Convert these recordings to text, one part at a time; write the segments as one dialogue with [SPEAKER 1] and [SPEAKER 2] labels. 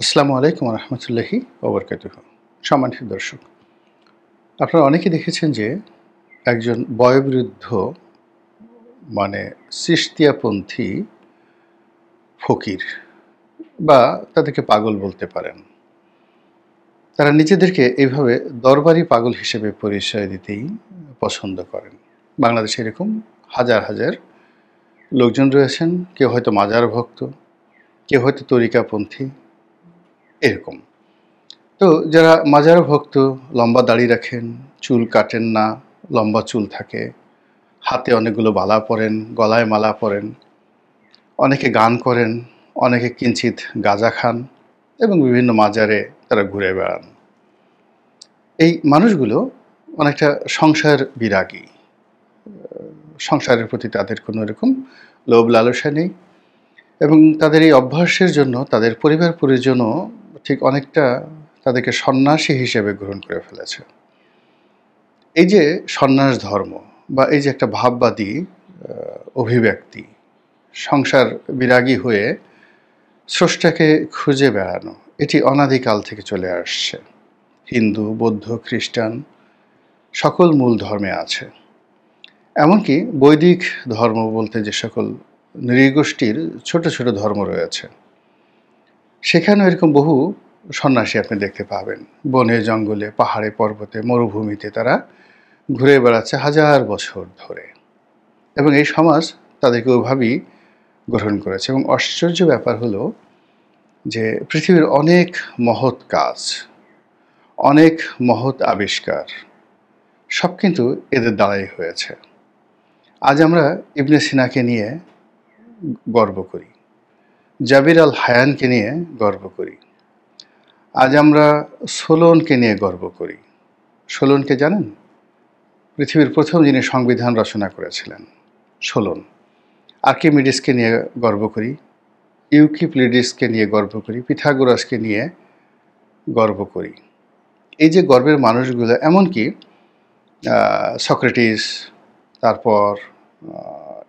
[SPEAKER 1] আসসালামু আলাইকুম রহমতুল্লাহি ওবরকাতুহু। সম্মানিত দর্শক, আপনারা অনেকে দেখেছেন যে একজন বয়োবৃদ্ধ মানে চিশতিয়াপন্থী ফকির বা তাদেরকে পাগল বলতে পারেন। তারা নিজেদেরকে এইভাবে দরবারি পাগল হিসেবে পরিচয় দিতেই পছন্দ করেন। বাংলাদেশে এরকম হাজার হাজার লোকজন রয়েছেন। কেউ হয়তো মাজার ভক্ত, কেউ হয়তো তরিকাপন্থী, এরকম। তো যারা মাজার ভক্ত, লম্বা দাড়ি রাখেন, চুল কাটেন না, লম্বা চুল থাকে, হাতে অনেকগুলো বালা পরেন, গলায় মালা পরেন, অনেকে গান করেন, অনেকে কিঞ্চিৎ গাঁজা খান এবং বিভিন্ন মাজারে তারা ঘুরে বেড়ান। এই মানুষগুলো অনেকটা সংসার বিরাগী। সংসারের প্রতি তাদের কোনো এরকম লোভ লালসা নেই এবং তাদের এই অভ্যাসের জন্য তাদের পরিবার পরিজনও ঠিক অনেকটা তাদেরকে সন্ন্যাসী হিসেবে গ্রহণ করে ফেলেছে। এই যে সন্ন্যাস ধর্ম বা এই যে একটা ভাববাদী অভিব্যক্তি, সংসার বিরাগী হয়ে স্রষ্টাকে খুঁজে বেড়ানো, এটি অনাদিকাল থেকে চলে আসছে। হিন্দু, বৌদ্ধ, খ্রিস্টান সকল মূল ধর্মে আছে। এমনকি বৈদিক ধর্ম বলতে যে সকল নৃগোষ্ঠীর ছোট ছোট ধর্ম রয়েছে, সেখানেও এরকম বহু সন্ন্যাসী আপনি দেখতে পাবেন। বনে জঙ্গলে, পাহাড়ে পর্বতে, মরুভূমিতে তারা ঘুরে বেড়াচ্ছে হাজার বছর ধরে এবং এই সমাজ তাদেরকে ওইভাবেই গ্রহণ করেছে। এবং আশ্চর্য ব্যাপার হলো যে পৃথিবীর অনেক মহৎ কাজ, অনেক মহৎ আবিষ্কার সব কিন্তু এদের দ্বারাই হয়েছে। আজ আমরা ইবনে সিনাকে নিয়ে গর্ব করি, জাবির আল হায়ানকে নিয়ে গর্ব করি, আজ আমরা সোলোনকে নিয়ে গর্ব করি। সোলোনকে জানেন? পৃথিবীর প্রথম যিনি সংবিধান রচনা করেছিলেন, সোলোন। আর্কিমিডিসকে নিয়ে গর্ব করি, ইউকিপ্লিডিসকে নিয়ে গর্ব করি, পিথাগোরাসকে নিয়ে গর্ব করি। এই যে গর্বের মানুষগুলো, এমনকি সক্রেটিস, তারপর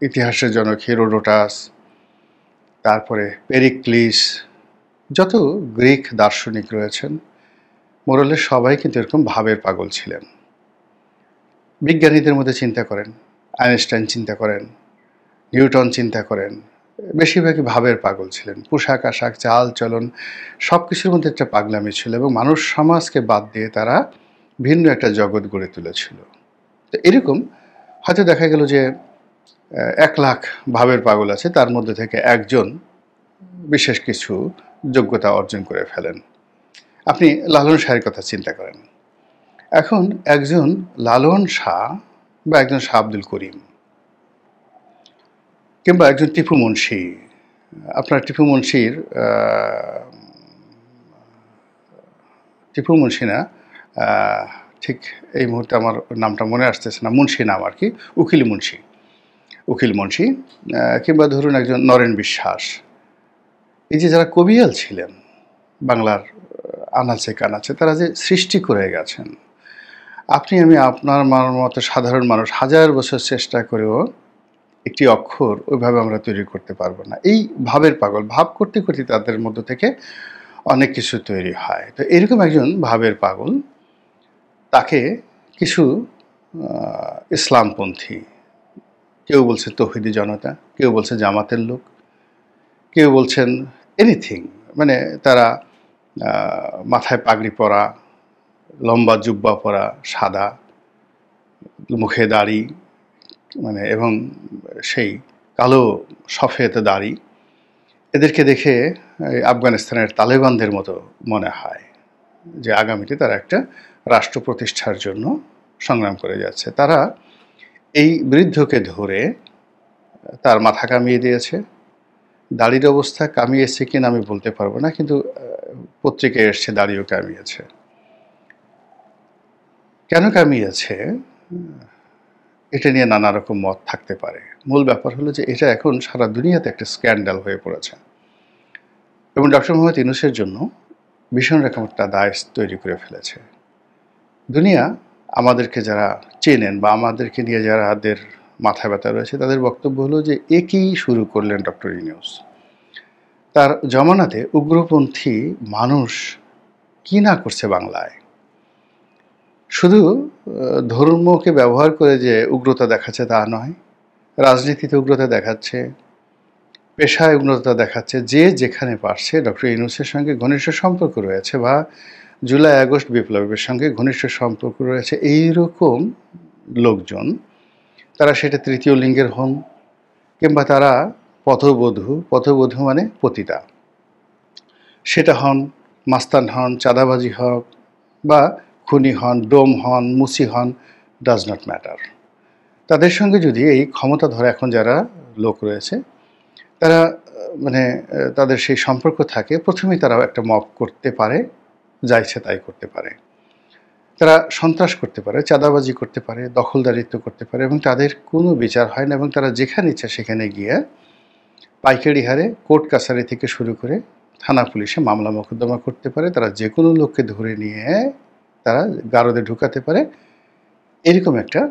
[SPEAKER 1] ইতিহাসের জনক হেরোডোটাস, তারপরে পেরিক্লিস, যত গ্রিক দার্শনিক রয়েছেন মোরালের সবাই কিন্তু এরকম ভাবের পাগল ছিলেন। বিজ্ঞানীদের মধ্যে চিন্তা করেন, আইনস্টাইন চিন্তা করেন, নিউটন চিন্তা করেন, বেশিরভাগই ভাবের পাগল ছিলেন। পোশাক আশাক, চাল চলন সব কিছুর মধ্যে একটা পাগলামি ছিল এবং মানুষ সমাজকে বাদ দিয়ে তারা ভিন্ন একটা জগৎ গড়ে তুলেছিল। তো এরকম হয়তো দেখা গেল যে 1,00,000 ভাবের পাগল আছে, তার মধ্যে থেকে একজন বিশেষ কিছু যোগ্যতা অর্জন করে ফেলেন। আপনি লালন শাহের কথা চিন্তা করেন। এখন একজন লালন শাহ বা একজন শাহ আব্দুল করিম কিংবা একজন টিপু মুনশি, আপনার টিপু মুনশির টিপু মুনশি না, ঠিক এই মুহূর্তে আমার নামটা মনে আসতেছে না, মুনশি নাম আর কি, উকিল মুনশি, উকিল মুনশি, কিংবা ধরুন একজন নরেন বিশ্বাস। এই যে যারা কবিয়াল ছিলেন বাংলার আনাচে কানাচে, তারা যে সৃষ্টি করে গেছেন, আপনি আমি আপনার মতো সাধারণ মানুষ হাজার বছর চেষ্টা করেও একটি অক্ষর ওইভাবে আমরা তৈরি করতে পারবো না। এই ভাবের পাগল, ভাব করতে করতে তাদের মধ্য থেকে অনেক কিছু তৈরি হয়। তো এরকম একজন ভাবের পাগল, তাকে কিছু ইসলামপন্থী, কেউ বলছে তৌহিদি জনতা, কেউ বলছে জামাতের লোক, কেউ বলছেন এনিথিং, মানে তারা মাথায় পাগড়ি পরা, লম্বা জুব্বা পরা, সাদা, মুখে দাড়ি, মানে এবং সেই কালো সফেদ দাড়ি, এদেরকে দেখে আফগানিস্তানের তালেবানদের মতো মনে হয় যে আগামীতে তারা একটা রাষ্ট্র প্রতিষ্ঠার জন্য সংগ্রাম করে যাচ্ছে। তারা এই বৃদ্ধকে ধরে তার মাথা কামিয়ে দিয়েছে। দাড়ির অবস্থা কামিয়েছে কিনা আমি বলতে পারবো না, কিন্তু পত্রিকায় এসছে দাড়িও কামিয়েছে। কেন কামিয়েছে এটা নিয়ে নানা রকম মত থাকতে পারে। মূল ব্যাপার হলো যে এটা এখন সারা দুনিয়াতে একটা স্ক্যান্ডাল হয়ে পড়েছে এবং ডক্টর মোহাম্মদ ইউনূসের জন্য ভীষণ রকম একটা দায় তৈরি করে ফেলেছে। দুনিয়া আমাদেরকে যারা চেনেন বা আমাদেরকে নিয়ে যাদের মাথা ব্যথা রয়েছে, তাদের বক্তব্য হলো যে একেই শুরু করলেন ডক্টর ইউনূস। তার জমানাতে উগ্রপন্থী মানুষ কি না করছে বাংলায়। শুধু ধর্মকে ব্যবহার করে যে উগ্রতা দেখাচ্ছে তা নয়, রাজনীতিতে উগ্রতা দেখাচ্ছে, পেশায় উগ্রতা দেখাচ্ছে। যে যেখানে পারছে ডক্টর ইউনূসের সঙ্গে ঘনিষ্ঠ সম্পর্ক রয়েছে বা জুলাই আগস্ট বিপ্লবের সঙ্গে ঘনিষ্ঠ সম্পর্ক রয়েছে এইরকম লোকজন, তারা সেটা তৃতীয় লিঙ্গের হন কিংবা তারা পথবধূ মানে পতিতা, সেটা হন, মাস্তান হন, চাঁদাবাজি হোক বা খুনি হন, ডোম হন, মুসি হন, ডাজ নট ম্যাটার। তাদের সঙ্গে যদি এই ক্ষমতা ধরে এখন যারা লোক রয়েছে তারা তাদের সেই সম্পর্ক থাকে, প্রথমেই তারা একটা মব করতে পারে, যা ইচ্ছে তাই করতে পারে, তারা সন্ত্রাস করতে পারে, চাঁদাবাজি করতে পারে, দখলদারিত্ব করতে পারে এবং তাদের কোনো বিচার হয় না এবং তারা যেখানে ইচ্ছা সেখানে গিয়ে পাইকারি হারে কোর্ট কাছারি থেকে শুরু করে থানা পুলিশে মামলা মোকদ্দমা করতে পারে। তারা যে কোনো লোককে ধরে নিয়ে তারা গারদে ঢুকাতে পারে। এরকম একটা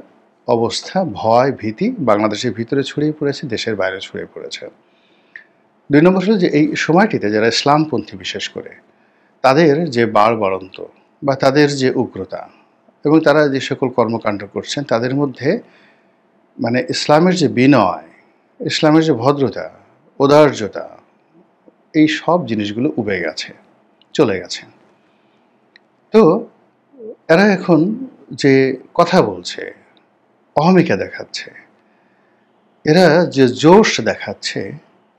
[SPEAKER 1] অবস্থা, ভয়, ভীতি বাংলাদেশের ভিতরে ছড়িয়ে পড়েছে, দেশের বাইরে ছড়িয়ে পড়েছে। ২ নম্বর হলো যে এই সময়টিতে যারা ইসলামপন্থী বিশেষ করে তাদের যে বাড়ন্ত বা তাদের যে উগ্রতা এবং তারা যে সকল কর্মকাণ্ড করছেন তাদের মধ্যে ইসলামের যে বিনয়, ইসলামের যে ভদ্রতা, ঔদার্যতা, এই সব জিনিসগুলো উবে গেছে, চলে গেছে। তো এরা এখন যে কথা বলছে, অহমিকা দেখাচ্ছে, এরা যে জোশ দেখাচ্ছে,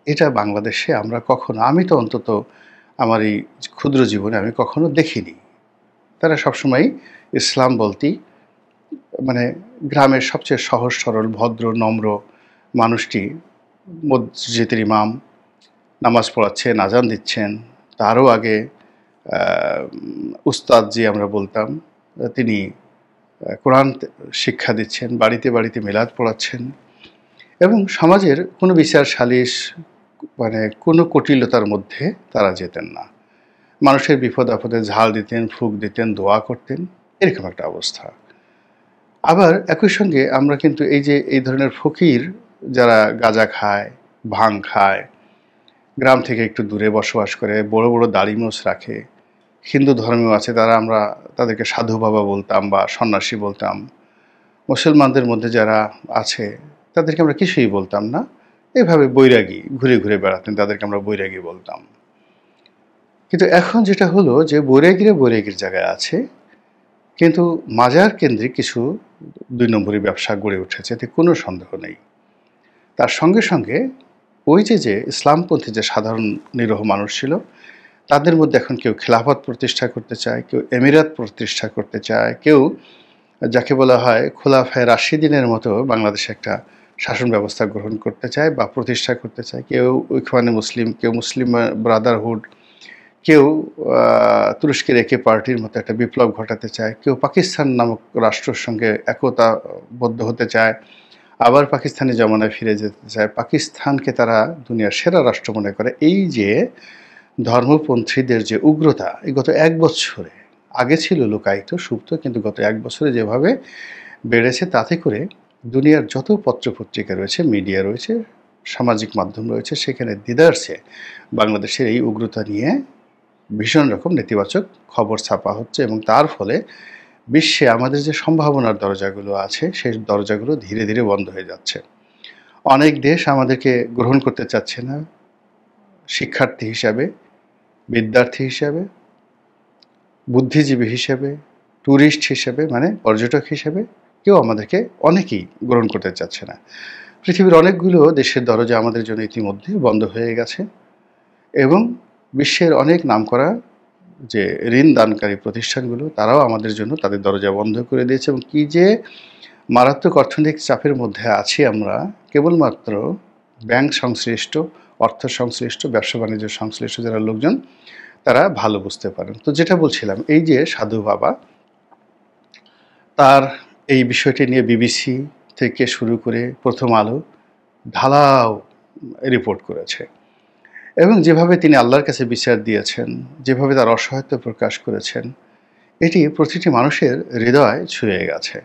[SPEAKER 1] এটা বাংলাদেশে আমরা কখনো, আমি তো অন্তত আমার এই ক্ষুদ্র জীবনে আমি কখনো দেখিনি। তারা সবসময় ইসলাম বলতেই গ্রামের সবচেয়ে সহজ সরল ভদ্র নম্র মানুষটি মসজিদের ইমাম নামাজ পড়াচ্ছেন, আজান দিচ্ছেন, তারও আগে উস্তাদ যে আমরা বলতাম তিনি কোরআন শিক্ষা দিচ্ছেন, বাড়িতে বাড়িতে মিলাদ পড়াচ্ছেন এবং সমাজের কোনো বিচার সালিশ কোনো কুটিলতার মধ্যে তারা যেতেন না। মানুষের বিপদ আপদে ঝাল দিতেন, ফুঁক দিতেন, দোয়া করতেন, এরকম একটা অবস্থা। আবার একই সঙ্গে আমরা কিন্তু এই ধরনের ফকির যারা গাঁজা খায়, ভাং খায়, গ্রাম থেকে একটু দূরে বসবাস করে, বড় বড় দাড়ি মোছ রাখে, হিন্দু ধর্মেও আছে, আমরা তাদেরকে সাধু বাবা বলতাম বা সন্ন্যাসী বলতাম। মুসলমানদের মধ্যে যারা আছে তাদেরকে আমরা কিছুই বলতাম না, এভাবে বৈরাগী ঘুরে ঘুরে বেড়াতেন, তাদেরকে আমরা বৈরাগী বলতাম। কিন্তু এখন যেটা হলো যে বৈরাগীর জায়গায় আছে, কিন্তু মাজার কেন্দ্রিক কিছু ২ নম্বরী ব্যবসা গড়ে উঠেছে, এতে কোনো সন্দেহ নেই। তার সঙ্গে সঙ্গে ওই যে ইসলামপন্থী যে সাধারণ নিরীহ মানুষ ছিল তাদের মধ্যে এখন কেউ খেলাফত প্রতিষ্ঠা করতে চায়, কেউ এমিরাত প্রতিষ্ঠা করতে চায়, কেউ যাকে বলা হয় খোলাফায়ে রাশিদিনের মতো বাংলাদেশে একটা শাসন ব্যবস্থা গ্রহণ করতে চায় বা প্রতিষ্ঠা করতে চায়, কেউ ইখওয়ানে মুসলিম, কেউ মুসলিম ব্রাদারহুড, কেউ তুরস্কের একে পার্টির মতো একটা বিপ্লব ঘটাতে চায়, কেউ পাকিস্তান নামক রাষ্ট্রের সঙ্গে একতাবদ্ধ হতে চায়, আবার পাকিস্তানি জমানায় ফিরে যেতে চায়, পাকিস্তানকে তারা দুনিয়ার সেরা রাষ্ট্র মনে করে। এই যে ধর্মপন্থীদের যে উগ্রতা, এই গত ১ বছরে, আগে ছিল লুকায়িত সুপ্ত, কিন্তু গত ১ বছরে যেভাবে বেড়েছে তাতে করে দুনিয়ার যত পত্রপত্রিকা রয়েছে, মিডিয়া রয়েছে, সামাজিক মাধ্যম রয়েছে, সেখানে দিদারসে বাংলাদেশের এই উগ্রতা নিয়ে ভীষণ রকম নেতিবাচক খবর ছাপা হচ্ছে এবং তার ফলে বিশ্বে আমাদের যে সম্ভাবনার দরজাগুলো আছে সেই দরজাগুলো ধীরে ধীরে বন্ধ হয়ে যাচ্ছে। অনেক দেশ আমাদেরকে গ্রহণ করতে চাচ্ছে না শিক্ষার্থী হিসাবে, বিদ্যার্থী হিসাবে, বুদ্ধিজীবী হিসেবে, ট্যুরিস্ট হিসেবে পর্যটক হিসেবে কেউ আমাদেরকে অনেকেই গ্রহণ করতে চাচ্ছে না। পৃথিবীর অনেকগুলো দেশের দরজা আমাদের জন্য ইতিমধ্যে বন্ধ হয়ে গেছে এবং বিশ্বের অনেক নামকরা যে ঋণ দানকারী প্রতিষ্ঠানগুলো তারাও আমাদের জন্য তাদের দরজা বন্ধ করে দিয়েছে এবং কি যে মারাত্মক অর্থনৈতিক চাপের মধ্যে আছি আমরা, কেবলমাত্র ব্যাংক সংশ্লিষ্ট, অর্থ সংশ্লিষ্ট, ব্যবসা বাণিজ্য সংশ্লিষ্ট যারা লোকজন তারা ভালো বুঝতে পারেন। তো যেটা বলছিলাম, এই যে সাধু বাবা, তার এই বিষয়টি নিয়ে বিবিসি থেকে শুরু করে প্রথম আলো ঢালাও রিপোর্ট করেছে এবং যেভাবে তিনি আল্লাহর কাছে বিচার দিয়েছেন, যেভাবে তার অসহায়ত্ব প্রকাশ করেছেন, এটি প্রতিটি মানুষের হৃদয় ছুঁয়ে গেছে।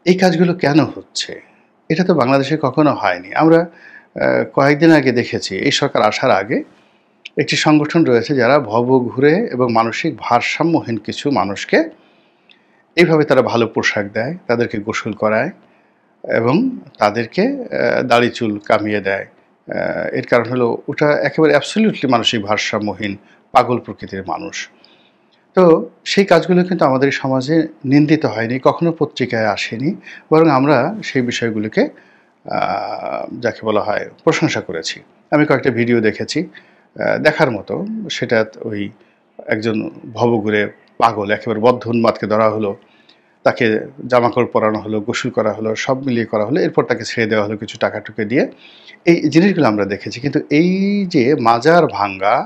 [SPEAKER 1] এই কাজগুলো কেন হচ্ছে? এটা তো বাংলাদেশে কখনো হয়নি। আমরা কয়েকদিন আগে দেখেছি, এই সরকার আসার আগে একটি সংগঠন রয়েছে যারা ভবঘুরে এবং মানসিক ভারসাম্যহীন কিছু মানুষকে এইভাবে তারা ভালো পোশাক দেয়, তাদেরকে গোসল করায় এবং তাদেরকে দাড়ি চুল কামিয়ে দেয়। এর কারণ হলো ওটা একেবারে অ্যাবসলিউটলি মানসিক ভারসাম্যহীন পাগল প্রকৃতির মানুষ। তো সেই কাজগুলো কিন্তু আমাদের সমাজে নিন্দিত হয়নি, কখনো পত্রিকায় আসেনি, বরং আমরা সেই বিষয়গুলোকে যাকে বলা হয় প্রশংসা করেছি। আমি কয়েকটা ভিডিও দেখেছি দেখার মতো। সেটা ওই একজন ভবঘুরে পাগল একেবারে বদ্ধ উন্মাদকে ধরা হলো, তাকে জামাকাপড় পরানো হলো, গোসল করা হলো, সব মিলিয়ে করা হলো, এরপর তাকে ছেড়ে দেওয়া হলো কিছু টাকা টুকে দিয়ে। এই জিনিসগুলো আমরা দেখেছি। কিন্তু এই যে মাজার ভাঙ্গা,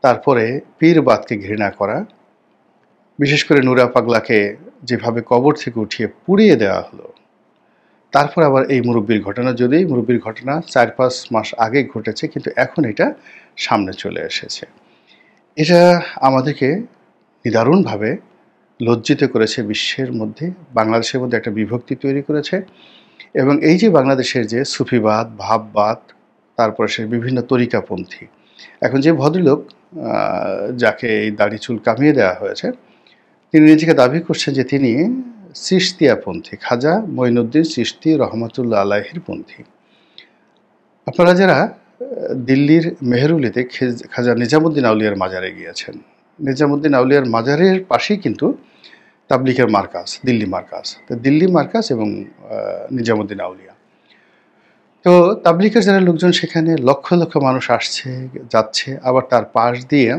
[SPEAKER 1] তারপরে পীরবাদকে ঘৃণা করা, বিশেষ করে নুরা পাগলাকে যেভাবে কবর থেকে উঠিয়ে পুড়িয়ে দেওয়া হলো, তারপর আবার এই মুরব্বির ঘটনা, যদিও মুরব্বির ঘটনা 4-5 মাস আগে ঘটেছে, কিন্তু এখন এটা সামনে চলে এসেছে। এটা আমাদেরকে নিদারুণভাবে লজ্জিত করেছে বিশ্বের মধ্যে, বাংলাদেশের মধ্যে একটা বিভক্তি তৈরি করেছে। এবং এই যে বাংলাদেশের যে সুফিবাদ, ভাববাদ, তারপরে সে বিভিন্ন তরিকাপন্থী, এখন যে ভদ্রলোক যাকে এই দাড়ি চুল কামিয়ে দেওয়া হয়েছে, তিনি নিজেকে দাবি করছেন যে তিনি চিশতিয়াপন্থী, খাজা মঈনুদ্দিন চিশতি রহমতুল্লাহ আলাইহির পন্থী। আপনারা যারা দিল্লির মেহরুলিতে খাজা নিজামুদ্দিন আউলিয়ার মাজারে গিয়েছেন, নিজামুদ্দিন আউলিয়ার মাজারের পাশেই কিন্তু তাবলিগের মার্কাজ, দিল্লি মার্কাজ। তো দিল্লি মার্কাজ এবং নিজামুদ্দিন আউলিয়া, তো তাবলিগের যারা লোকজন সেখানে লক্ষ লক্ষ মানুষ আসছে যাচ্ছে, আবার তার পাশ দিয়ে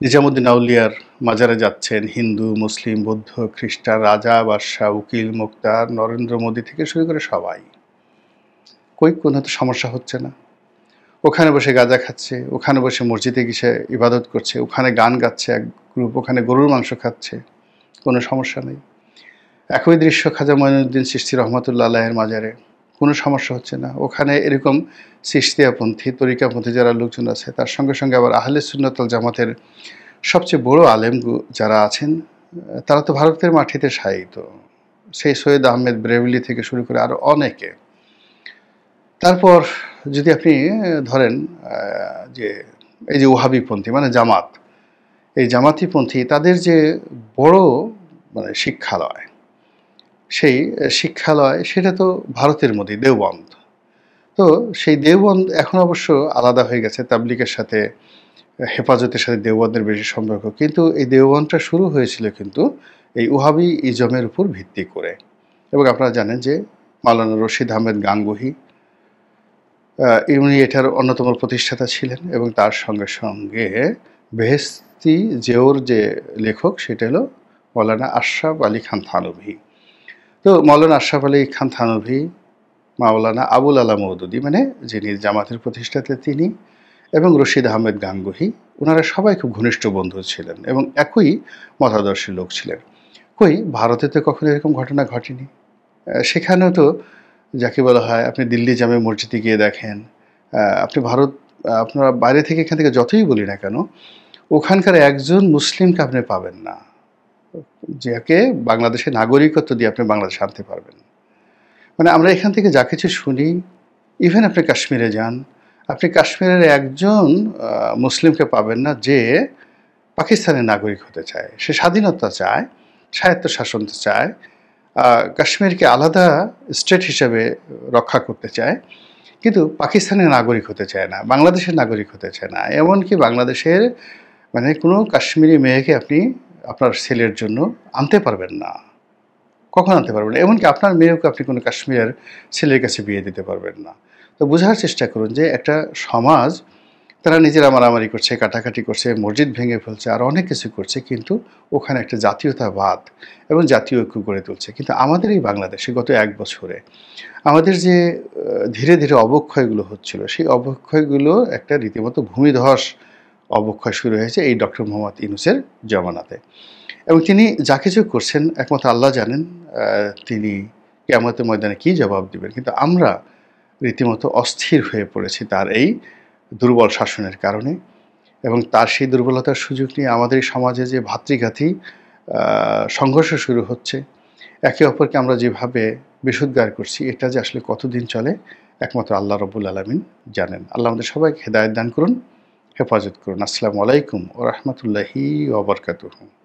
[SPEAKER 1] নিজামুদ্দিন আউলিয়ার মাজারে যাচ্ছেন হিন্দু, মুসলিম, বৌদ্ধ, খ্রিস্টান, রাজা, বাদশাহ, উকিল, মুক্তার, নরেন্দ্র মোদী থেকে শুরু করে সবাই। কোনো তো সমস্যা হচ্ছে না। ওখানে বসে গাঁজা খাচ্ছে, ওখানে বসে মসজিদে গিয়ে ইবাদত করছে, ওখানে গান গাচ্ছে এক গ্রুপ, ওখানে গরুর মাংস খাচ্ছে, কোনো সমস্যা নেই। একই দৃশ্য খাজা মঈনুদ্দিন চিশতি রহমতুল্লাহ আলাইহির মাজারে, কোনো সমস্যা হচ্ছে না। ওখানে এরকম চিশতিয়াপন্থী, তরিকাপন্থী যারা লোকজন আছে, তার সঙ্গে সঙ্গে আবার আহলে সুন্নাত ওয়াল জামাতের সবচেয়ে বড় আলেম যারা আছেন, তারা তো ভারতের মাটিতে শায়িত, সেই সৈয়দ আহমেদ ব্রেভলি থেকে শুরু করে আরও অনেকে। তারপর যদি আপনি ধরেন যে এই যে ওহাবিপন্থী মানে জামাত, এই জামাতিপন্থী, তাদের যে বড় মানে শিক্ষালয়, সেই শিক্ষালয় সেটা তো ভারতের মধ্যে দেওবন্দ। তো সেই দেওবন্দ এখন অবশ্য আলাদা হয়ে গেছে, তাবলিগের সাথে হেফাজতের সাথে দেওবন্দের বেশি সম্পর্ক, কিন্তু এই দেওবন্দটা শুরু হয়েছিল কিন্তু এই ওহাবি ইজমের উপর ভিত্তি করে। এবং আপনারা জানেন যে মাওলানা রশিদ আহমেদ গাঙ্গুহি উনি এটার অন্যতম প্রতিষ্ঠাতা ছিলেন, এবং তার সঙ্গে সঙ্গে বেহেশতি জেওর যে লেখক সেটা হলো মৌলানা আশরাফ আলী খান থানভী। তো মৌলানা আশরাফ আলী খান থানভী, মাওলানা আবুল আলা মওদুদি মানে যিনি জামাতের প্রতিষ্ঠাতা তিনি, এবং রশিদ আহমেদ গাঙ্গুহি, ওনারা সবাই খুব ঘনিষ্ঠ বন্ধু ছিলেন এবং একই মতাদর্শী লোক ছিলেন। ভারতে তো কখনো এরকম ঘটনা ঘটেনি। সেখানেও তো যাকে বলা হয়, আপনি দিল্লি জামে মসজিদে গিয়ে দেখেন, আপনি আপনারা বাইরে থেকে এখান থেকে যতই বলি না কেন, ওখানকার একজন মুসলিমকে আপনি পাবেন না যাকে বাংলাদেশের নাগরিকত্ব দিয়ে আপনি বাংলাদেশে আনতে পারবেন। মানে আমরা এখান থেকে যা কিছু শুনি, ইভেন আপনি কাশ্মীরে যান, আপনি কাশ্মীরের একজন মুসলিমকে পাবেন না যে পাকিস্তানের নাগরিক হতে চায়, সে স্বাধীনতা চায়, স্বায়ত্তশাসন চায়, কাশ্মীরকে আলাদা স্টেট হিসেবে রক্ষা করতে চায়, কিন্তু পাকিস্তানের নাগরিক হতে চায় না, বাংলাদেশের নাগরিক হতে চায় না। এমনকি বাংলাদেশের মানে কোনো কাশ্মীরি মেয়েকে আপনি আপনার ছেলের জন্য আনতে পারবেন না, কখন আনতে পারবেন না। এমনকি আপনার মেয়েকে আপনি কোনো কাশ্মীরের ছেলের কাছে বিয়ে দিতে পারবেন না। তো বোঝার চেষ্টা করুন যে একটা সমাজ, তারা নিজেরা মারামারি করছে, কাটাকাটি করছে, মসজিদ ভেঙে ফেলছে, আর অনেক কিছু করছে, কিন্তু ওখানে একটা জাতীয়তাবাদ এবং জাতীয় ঐক্য গড়ে তুলছে। কিন্তু আমাদের এই বাংলাদেশে গত 1 বছরে আমাদের যে ধীরে ধীরে অবক্ষয়গুলো হচ্ছিল, সেই অবক্ষয়গুলো একটা রীতিমতো ভূমিধস অবক্ষয় শুরু হয়েছে এই ডক্টর মোহাম্মদ ইউনূসের জমানাতে। এবং তিনি যা কিছু করছেন একমাত্র আল্লাহ জানেন তিনি কিয়ামতের ময়দানে কী জবাব দেবেন। কিন্তু আমরা রীতিমতো অস্থির হয়ে পড়েছি তার এই দুর্বল শাসনের কারণে। এবং তার সেই দুর্বলতার সুযোগ নিয়ে আমাদের সমাজে যে ভাতৃঘাতী সংঘর্ষ শুরু হচ্ছে, একে অপরকে আমরা যেভাবে বিশুদ্ধার করছি, এটা যে আসলে কতদিন চলে একমাত্র আল্লাহ রব্বুল আলামিন জানেন। আল্লাহ আমাদের সবাইকে হেদায়েত দান করুন, হেফাজত করুন। আসসালামু আলাইকুম ওয়া রাহমাতুল্লাহি ওয়া বারাকাতুহু।